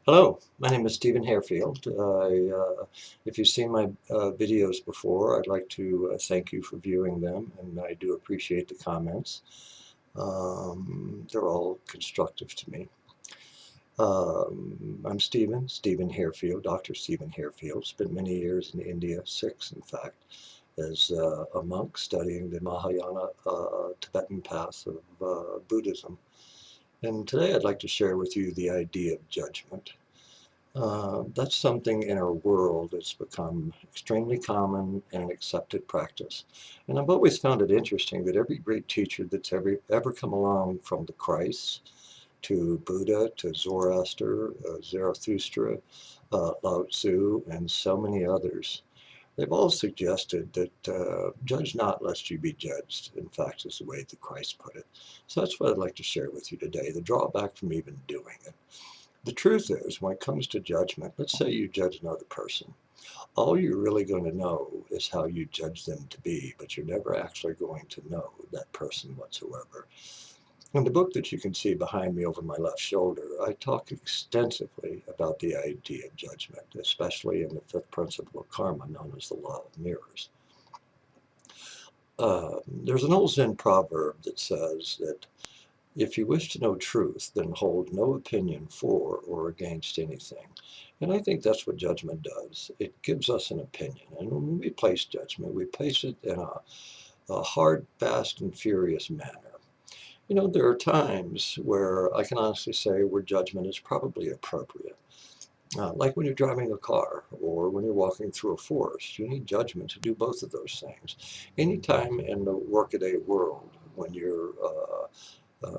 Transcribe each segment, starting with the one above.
Hello, my name is Stephen Hairfield. If you've seen my videos before, I'd like to thank you for viewing them, and I do appreciate the comments. They're all constructive to me. I'm Stephen Hairfield, Dr. Stephen Hairfield. Spent many years in India, 6 in fact, as a monk studying the Mahayana Tibetan path of Buddhism. And today I'd like to share with you the idea of judgment. That's something in our world that's become extremely common and an accepted practice. And I've always found it interesting that every great teacher that's ever come along, from the Christ to Buddha to Zoroaster, Zarathustra, Lao Tzu, and so many others, they've all suggested that judge not lest you be judged, in fact, is the way that Christ put it. So that's what I'd like to share with you today, the drawback from even doing it. The truth is, when it comes to judgment, let's say you judge another person. All you're really going to know is how you judge them to be, but you're never actually going to know that person whatsoever. In the book that you can see behind me over my left shoulder, I talk extensively about the idea of judgment, especially in the fifth principle of karma, known as the law of mirrors. There's an old Zen proverb that says that if you wish to know truth, then hold no opinion for or against anything. And I think that's what judgment does. It gives us an opinion. And when we place judgment, we place it in a hard, fast, and furious manner. You know, there are times where I can honestly say where judgment is probably appropriate. Like when you're driving a car or when you're walking through a forest, you need judgment to do both of those things. Anytime in the workaday world when you're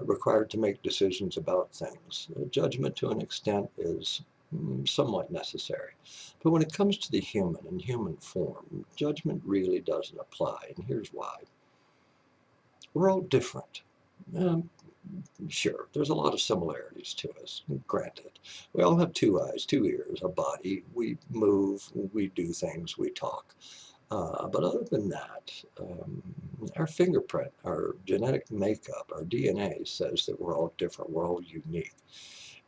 required to make decisions about things, judgment to an extent is somewhat necessary. But when it comes to the human and human form, judgment really doesn't apply, and here's why. We're all different. Um, Sure, there's a lot of similarities to us, granted. We all have 2 eyes, 2 ears, a body. We move, we do things, we talk. But other than that, our fingerprint, our genetic makeup, our DNA says that we're all different, we're all unique.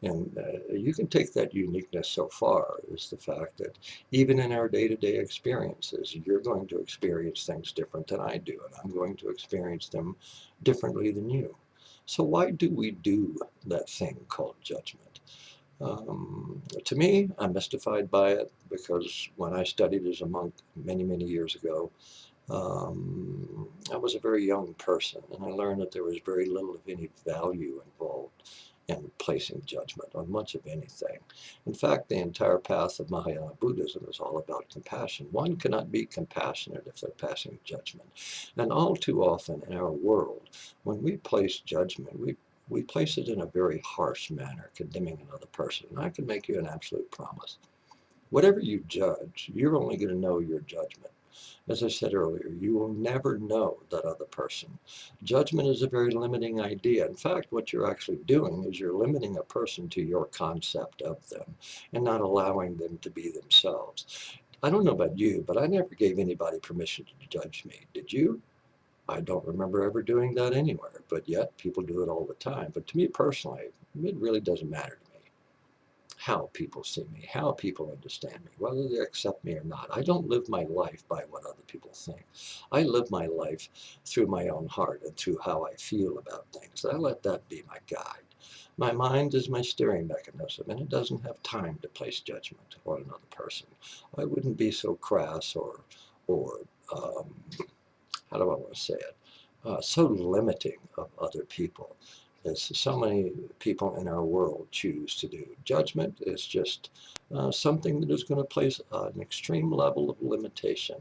And you can take that uniqueness so far as the fact that even in our day-to-day experiences, you're going to experience things different than I do, and I'm going to experience them differently than you. So why do we do that thing called judgment? To me, I'm mystified by it because when I studied as a monk many, many years ago, I was a very young person, and I learned that there was very little of any value involved in placing judgment on much of anything. In fact, the entire path of Mahayana Buddhism is all about compassion. One cannot be compassionate if they're passing judgment. And all too often in our world, when we place judgment, we place it in a very harsh manner, condemning another person. And I can make you an absolute promise. Whatever you judge, you're only going to know your judgment. As I said earlier, you will never know that other person. Judgment is a very limiting idea. In fact, what you're actually doing is you're limiting a person to your concept of them and not allowing them to be themselves. I don't know about you, but I never gave anybody permission to judge me. Did you? I don't remember ever doing that anywhere, but yet people do it all the time. But to me personally, it really doesn't matter to me how people see me, how people understand me, whether they accept me or not. I don't live my life by what other people think. I live my life through my own heart and through how I feel about things. I let that be my guide. My mind is my steering mechanism, and it doesn't have time to place judgment on another person. I wouldn't be so crass or how do I want to say it, so limiting of other people as so many people in our world choose to do. Judgment is just something that is going to place an extreme level of limitation.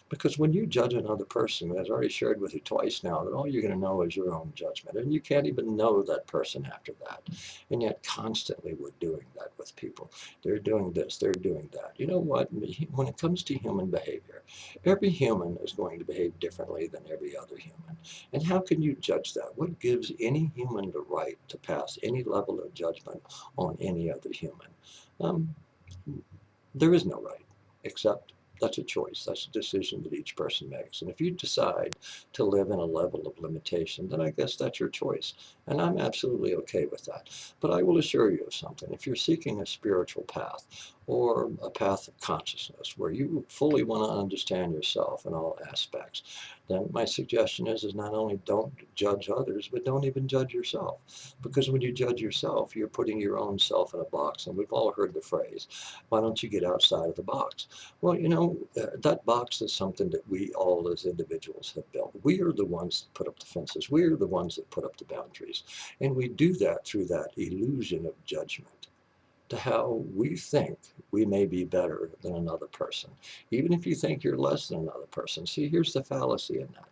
Because when you judge another person, as I already shared with you twice now, that all you're going to know is your own judgment. And you can't even know that person after that. And yet constantly we're doing that with people. They're doing this, they're doing that. You know what? When it comes to human behavior, every human is going to behave differently than every other human. And how can you judge that? What gives any human the right to pass any level of judgment on any other human? Um, there is no right, except That's a choice. That's a decision that each person makes. And if you decide to live in a level of limitation, then I guess that's your choice. And I'm absolutely okay with that. But I will assure you of something. If you're seeking a spiritual path or a path of consciousness where you fully want to understand yourself in all aspects, then my suggestion is not only don't judge others, but don't even judge yourself. Because when you judge yourself, you're putting your own self in a box. And we've all heard the phrase, why don't you get outside of the box? Well, that box is something that we all as individuals have built. We are the ones that put up the fences. We are the ones that put up the boundaries. And we do that through that illusion of judgment to how we think we may be better than another person. Even if you think you're less than another person. See, here's the fallacy in that.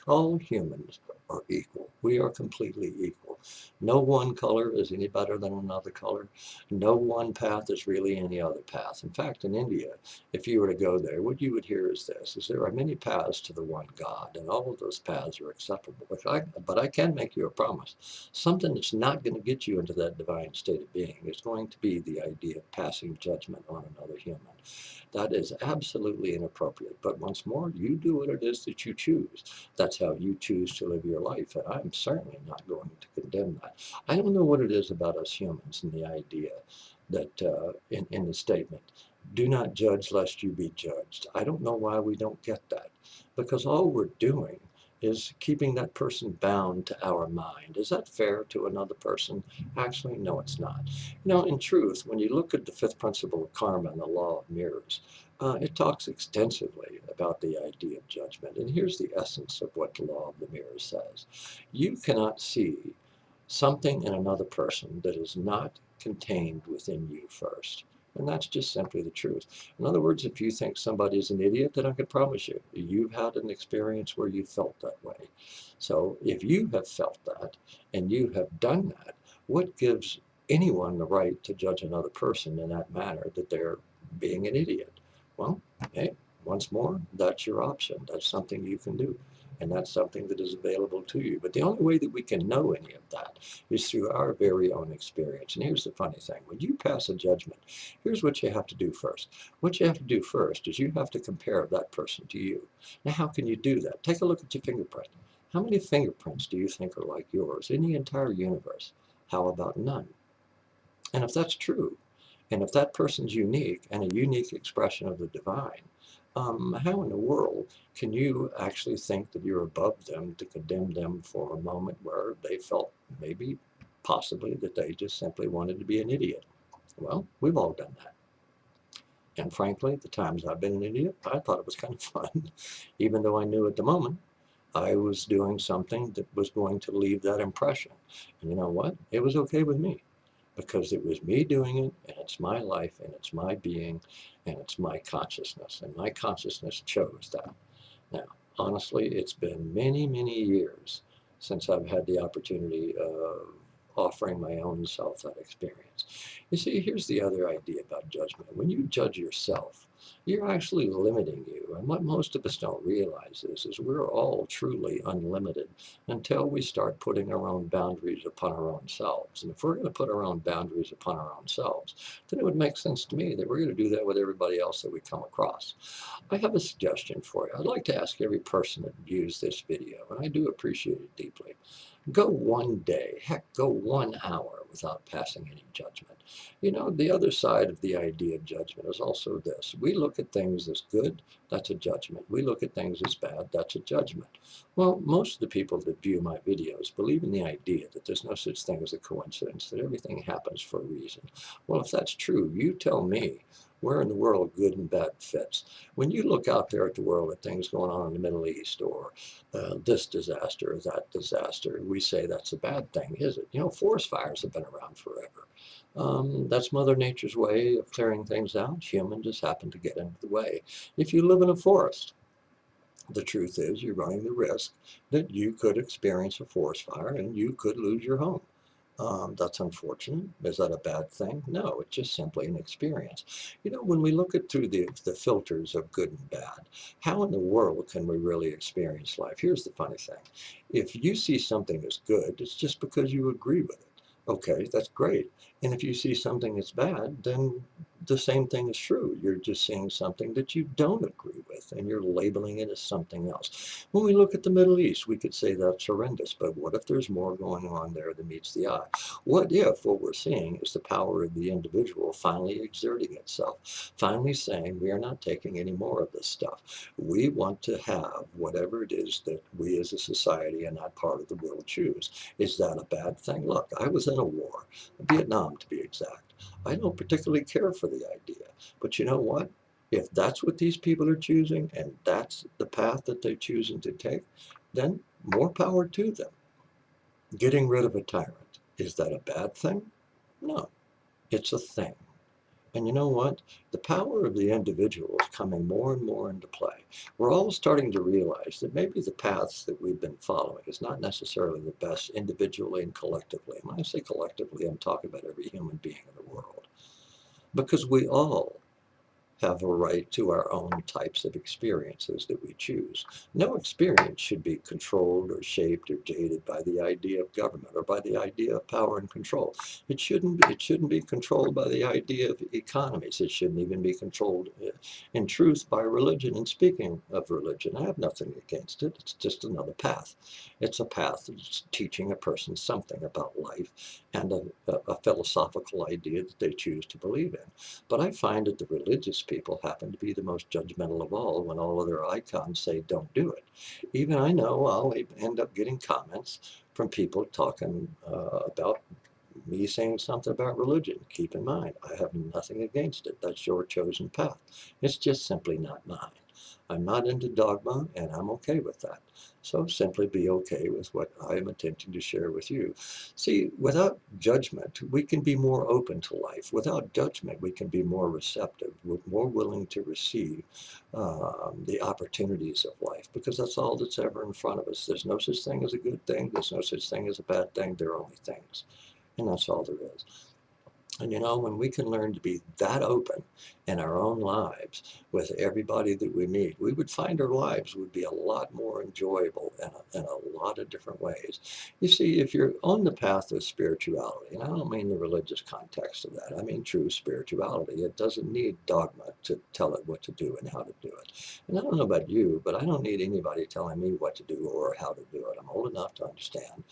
All humans are equal. We are completely equal. No one color is any better than another color. No one path is really any other path. In fact, in India, if you were to go there, what you would hear is this, is there are many paths to the one God, and all of those paths are acceptable. But I can make you a promise. Something that's not going to get you into that divine state of being is going to be the idea of passing judgment on another human. That is absolutely inappropriate. But once more, you do what it is that you choose. That's how you choose to live your life, and I'm certainly not going to condemn that. I don't know what it is about us humans and the idea that in the statement, do not judge lest you be judged. I don't know why we don't get that, because all we're doing is keeping that person bound to our mind. Is that fair to another person? Actually, no, it's not. In truth, when you look at the fifth principle of karma and the law of mirrors, it talks extensively about the idea of judgment. And here's the essence of what the law of the mirror says. You cannot see something in another person that is not contained within you first. And that's just simply the truth. In other words, if you think somebody's an idiot, then I can promise you, you've had an experience where you felt that way. So if you have felt that and you have done that, what gives anyone the right to judge another person in that manner that they're being an idiot? Well, hey, once more, that's your option. That's something you can do. And that's something that is available to you. But the only way that we can know any of that is through our very own experience. And here's the funny thing. When you pass a judgment, here's what you have to do first. What you have to do first is you have to compare that person to you. Now, how can you do that? Take a look at your fingerprint. How many fingerprints do you think are like yours in the entire universe? How about none? And if that's true, and if that person's unique and a unique expression of the divine, how in the world can you actually think that you're above them to condemn them for a moment where they felt maybe, possibly, that they just simply wanted to be an idiot? Well, we've all done that. And frankly, the times I've been an idiot, I thought it was kind of fun, even though I knew at the moment I was doing something that was going to leave that impression. And you know what? It was okay with me because it was me doing it, and it's my life, and it's my being, and it's my consciousness. And my consciousness chose that. Now, honestly, it's been many, many years since I've had the opportunity of offering my own self that experience. You see, here's the other idea about judgment. When you judge yourself, you're actually limiting you. And what most of us don't realize is we're all truly unlimited until we start putting our own boundaries upon our own selves. And if we're going to put our own boundaries upon our own selves, then it would make sense to me that we're going to do that with everybody else that we come across. I have a suggestion for you. I'd like to ask every person that views this video, and I do appreciate it deeply, go one day, heck, go 1 hour without passing any judgment. The other side of the idea of judgment is also this. We look at things as good, that's a judgment. We look at things as bad, that's a judgment. Well, most of the people that view my videos believe in the idea that there's no such thing as a coincidence, that everything happens for a reason. Well, if that's true, you tell me where in the world good and bad fits. When you look out there at the world at things going on in the Middle East or this disaster or that disaster, we say that's a bad thing, is it? Forest fires have been around forever. That's Mother Nature's way of clearing things out. Humans just happen to get into the way. If you live in a forest, the truth is you're running the risk that you could experience a forest fire and you could lose your home. That's unfortunate. Is that a bad thing? No, it's just simply an experience. When we look at through the filters of good and bad, how in the world can we really experience life? Here's the funny thing. If you see something as good, it's just because you agree with it. Okay, that's great. And if you see something that's bad, then the same thing is true. You're just seeing something that you don't agree with, and you're labeling it as something else. When we look at the Middle East, we could say that's horrendous, but what if there's more going on there than meets the eye? What if what we're seeing is the power of the individual finally exerting itself, finally saying, we are not taking any more of this stuff. We want to have whatever it is that we as a society and that part of the world choose. Is that a bad thing? Look, I was in a war, Vietnam to be exact. I don't particularly care for the idea, but you know what? If that's what these people are choosing and that's the path that they're choosing to take, then more power to them. Getting rid of a tyrant, is that a bad thing? No, it's a thing. And you know what? The power of the individual is coming more and more into play. We're all starting to realize that maybe the paths that we've been following is not necessarily the best individually and collectively. And when I say collectively, I'm talking about every human being in the world. Because we all have a right to our own types of experiences that we choose. No experience should be controlled or shaped or jaded by the idea of government or by the idea of power and control. It shouldn't be controlled by the idea of economies. It shouldn't even be controlled in truth by religion. And speaking of religion, I have nothing against it. It's just another path. It's a path that's teaching a person something about life and a philosophical idea that they choose to believe in. But I find that the religious people happen to be the most judgmental of all when all other icons say don't do it. Even I know I'll end up getting comments from people talking about me saying something about religion. Keep in mind, I have nothing against it. That's your chosen path. It's just simply not mine. I'm not into dogma, and I'm okay with that. So simply be okay with what I am attempting to share with you. See, without judgment, we can be more open to life. Without judgment, we can be more receptive. We're more willing to receive the opportunities of life because that's all that's ever in front of us. There's no such thing as a good thing. There's no such thing as a bad thing. There are only things. And that's all there is. And you know, when we can learn to be that open in our own lives with everybody that we meet, we would find our lives would be a lot more enjoyable in a lot of different ways. You see, if you're on the path of spirituality, and I don't mean the religious context of that, I mean true spirituality, it doesn't need dogma to tell it what to do and how to do it. And I don't know about you, but I don't need anybody telling me what to do or how to do it. I'm old enough to understand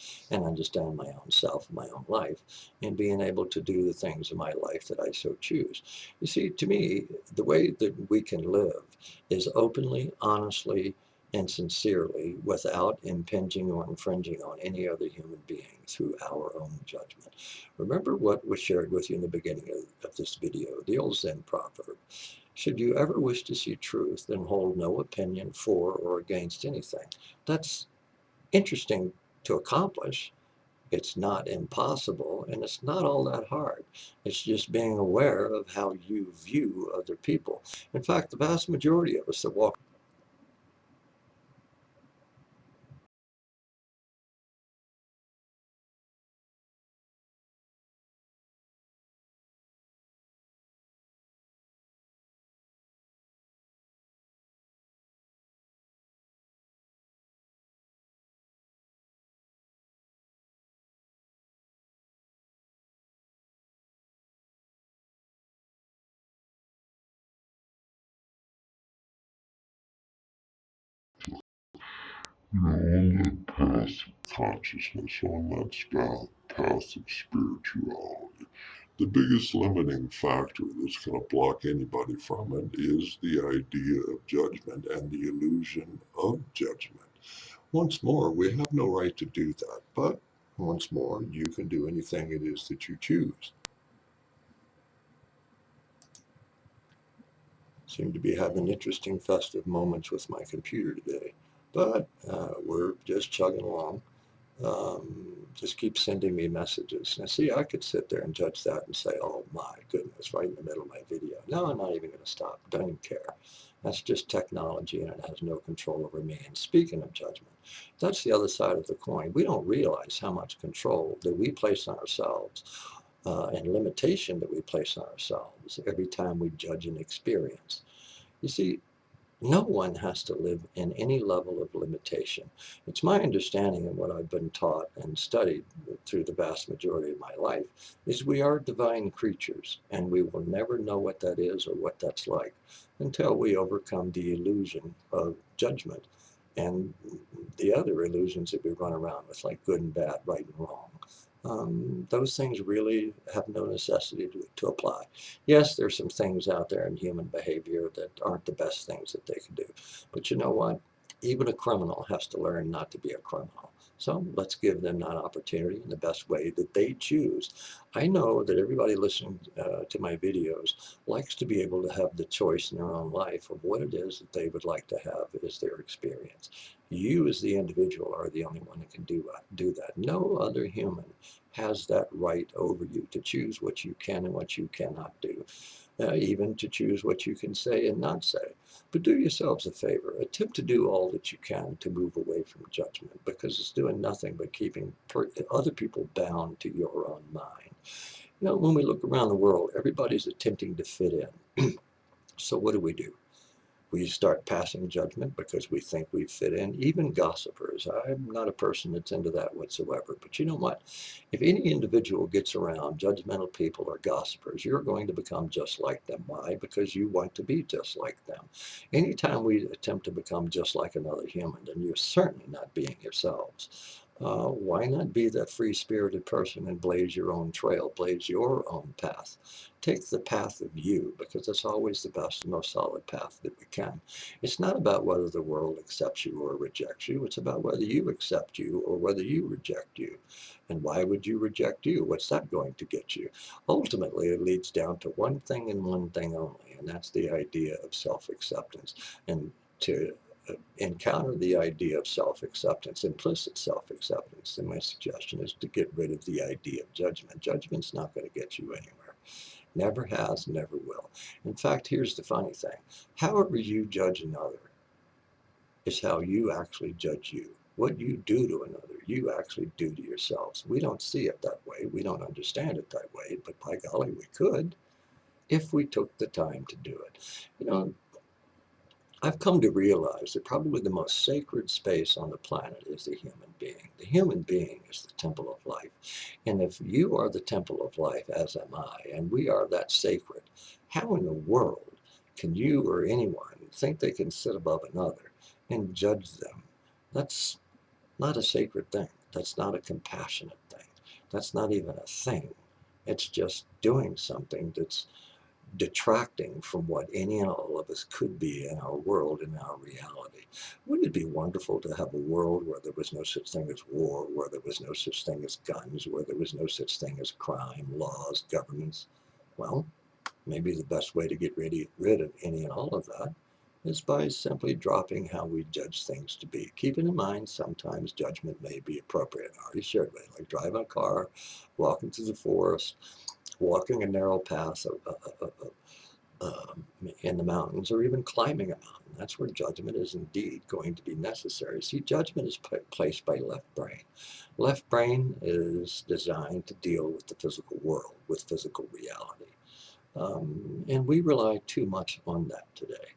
my own self, my own life, and being able to do the things in my life that I so choose. You see, to me, the way that we can live is openly, honestly, and sincerely without impinging or infringing on any other human being through our own judgment. Remember what was shared with you in the beginning of this video, the old Zen proverb. Should you ever wish to see truth, then hold no opinion for or against anything. That's interesting to accomplish. It's not impossible, and it's not all that hard. It's just being aware of how you view other people. In fact, the vast majority of us that walk You're on that path of consciousness, on that path of spirituality. The biggest limiting factor that's going to block anybody from it is the idea of judgment and the illusion of judgment. Once more, we have no right to do that, but once more, you can do anything it is that you choose. Seem to be having interesting festive moments with my computer today, but we're just chugging along. Just keep sending me messages. Now, see, I could sit there and judge that and say, oh my goodness, right in the middle of my video. No, I'm not even going to stop. Don't even care. That's just technology and it has no control over me. And speaking of judgment, that's the other side of the coin. We don't realize how much control that we place on ourselves and limitation that we place on ourselves every time we judge an experience. You see, No one has to live in any level of limitation. It's my understanding and what I've been taught and studied through the vast majority of my life is we are divine creatures, and we will never know what that is or what that's like until we overcome the illusion of judgment and the other illusions that we run around with, like good and bad, right and wrong. Those things really have no necessity to apply. Yes, there's some things out there in human behavior that aren't the best things that they can do. But you know what? Even a criminal has to learn not to be a criminal. So let's give them that opportunity in the best way that they choose. I know that everybody listening to my videos likes to be able to have the choice in their own life of what it is that they would like to have as their experience. You as the individual are the only one that can do that. No other human has that right over you to choose what you can and what you cannot do, even to choose what you can say and not say. But do yourselves a favor. Attempt to do all that you can to move away from judgment, because it's doing nothing but keeping other people bound to your own mind. You know, when we look around the world, everybody's attempting to fit in. So what do? We start passing judgment because we think we fit in, even gossipers. I'm not a person that's into that whatsoever. But you know what? If any individual gets around judgmental people or gossipers, you're going to become just like them. Why? Because you want to be just like them. Anytime we attempt to become just like another human, then you're certainly not being yourselves. Why not be that free-spirited person and blaze your own trail, blaze your own path? Take the path of you, because it's always the best and most solid path that we can. It's not about whether the world accepts you or rejects you. It's about whether you accept you or whether you reject you. And why would you reject you? What's that going to get you? Ultimately, it leads down to one thing and one thing only, and that's the idea of self-acceptance. And to encounter the idea of self-acceptance, implicit self-acceptance, then my suggestion is to get rid of the idea of judgment. Judgment's not going to get you anywhere. Never has, never will. In fact, here's the funny thing. However you judge another is how you actually judge you. What you do to another, you actually do to yourselves. We don't see it that way. We don't understand it that way, but by golly, we could if we took the time to do it. You know, I've come to realize that probably the most sacred space on the planet is the human being. The human being is the temple of life. And if you are the temple of life, as am I, and we are that sacred, how in the world can you or anyone think they can sit above another and judge them? That's not a sacred thing. That's not a compassionate thing. That's not even a thing. It's just doing something that's detracting from what any and all of us could be in our world, in our reality. Wouldn't it be wonderful to have a world where there was no such thing as war, where there was no such thing as guns, where there was no such thing as crime, laws, governments? Well, maybe the best way to get rid of any and all of that is by simply dropping how we judge things to be. Keeping in mind, sometimes judgment may be appropriate. I already shared with you, like driving a car, walking through the forest, walking a narrow path, in the mountains, or even climbing a mountain. That's where judgment is indeed going to be necessary. See, judgment is placed by left brain. Left brain is designed to deal with the physical world, with physical reality. And we rely too much on that today.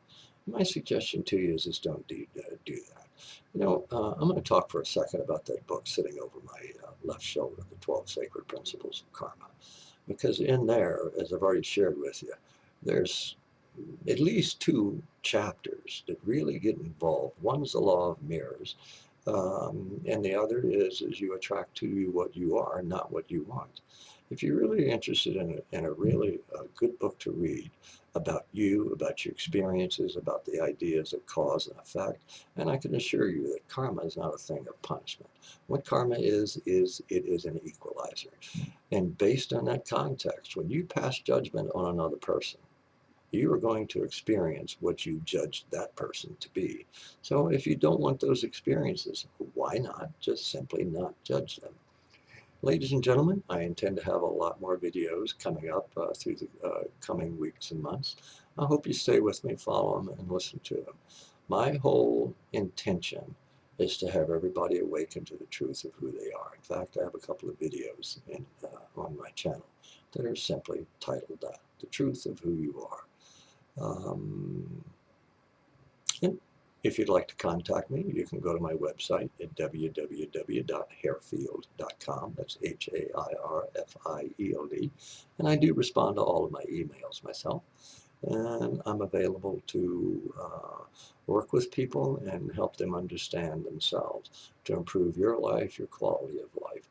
My suggestion to you is don't do that. You know, I'm going to talk for a second about that book sitting over my left shoulder, The 12 Sacred Principles of Karma. Because in there, as I've already shared with you, there's at least two chapters that really get involved. One's the law of mirrors, and the other is you attract to you what you are, not what you want. If you're really interested in a really good book to read about you, about your experiences, about the ideas of cause and effect, and I can assure you that karma is not a thing of punishment. What karma is it is an equalizer. And based on that context, when you pass judgment on another person, you are going to experience what you judged that person to be. So if you don't want those experiences, why not just simply not judge them? Ladies and gentlemen, I intend to have a lot more videos coming up through the coming weeks and months. I hope you stay with me, follow them, and listen to them. My whole intention is to have everybody awaken to the truth of who they are. In fact, I have a couple of videos on my channel that are simply titled that, The Truth of Who You Are. Um, And if you'd like to contact me, you can go to my website at www.hairfield.com. That's Hairfield. And I do respond to all of my emails myself. And I'm available to work with people and help them understand themselves to improve your life, your quality of life.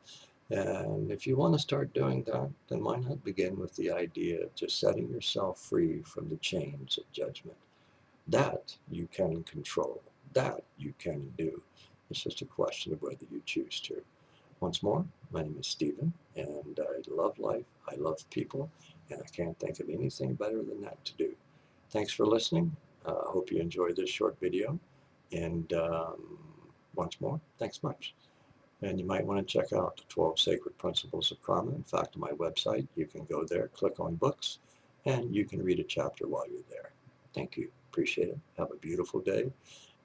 And if you want to start doing that, then why not begin with the idea of just setting yourself free from the chains of judgment? That you can control. That you can do. It's just a question of whether you choose to. Once more, my name is Stephen, and I love life, I love people, and I can't think of anything better than that to do. Thanks for listening. I hope you enjoyed this short video. And once more, thanks much. And you might want to check out the 12 Sacred Principles of Karma. In fact, on my website, you can go there, click on books, and you can read a chapter while you're there. Thank you. Appreciate it. Have a beautiful day.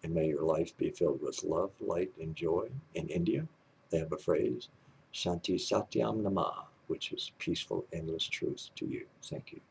And may your life be filled with love, light, and joy. In India, they have a phrase, Shanti Satyam Nama, which is peaceful, endless truth to you. Thank you.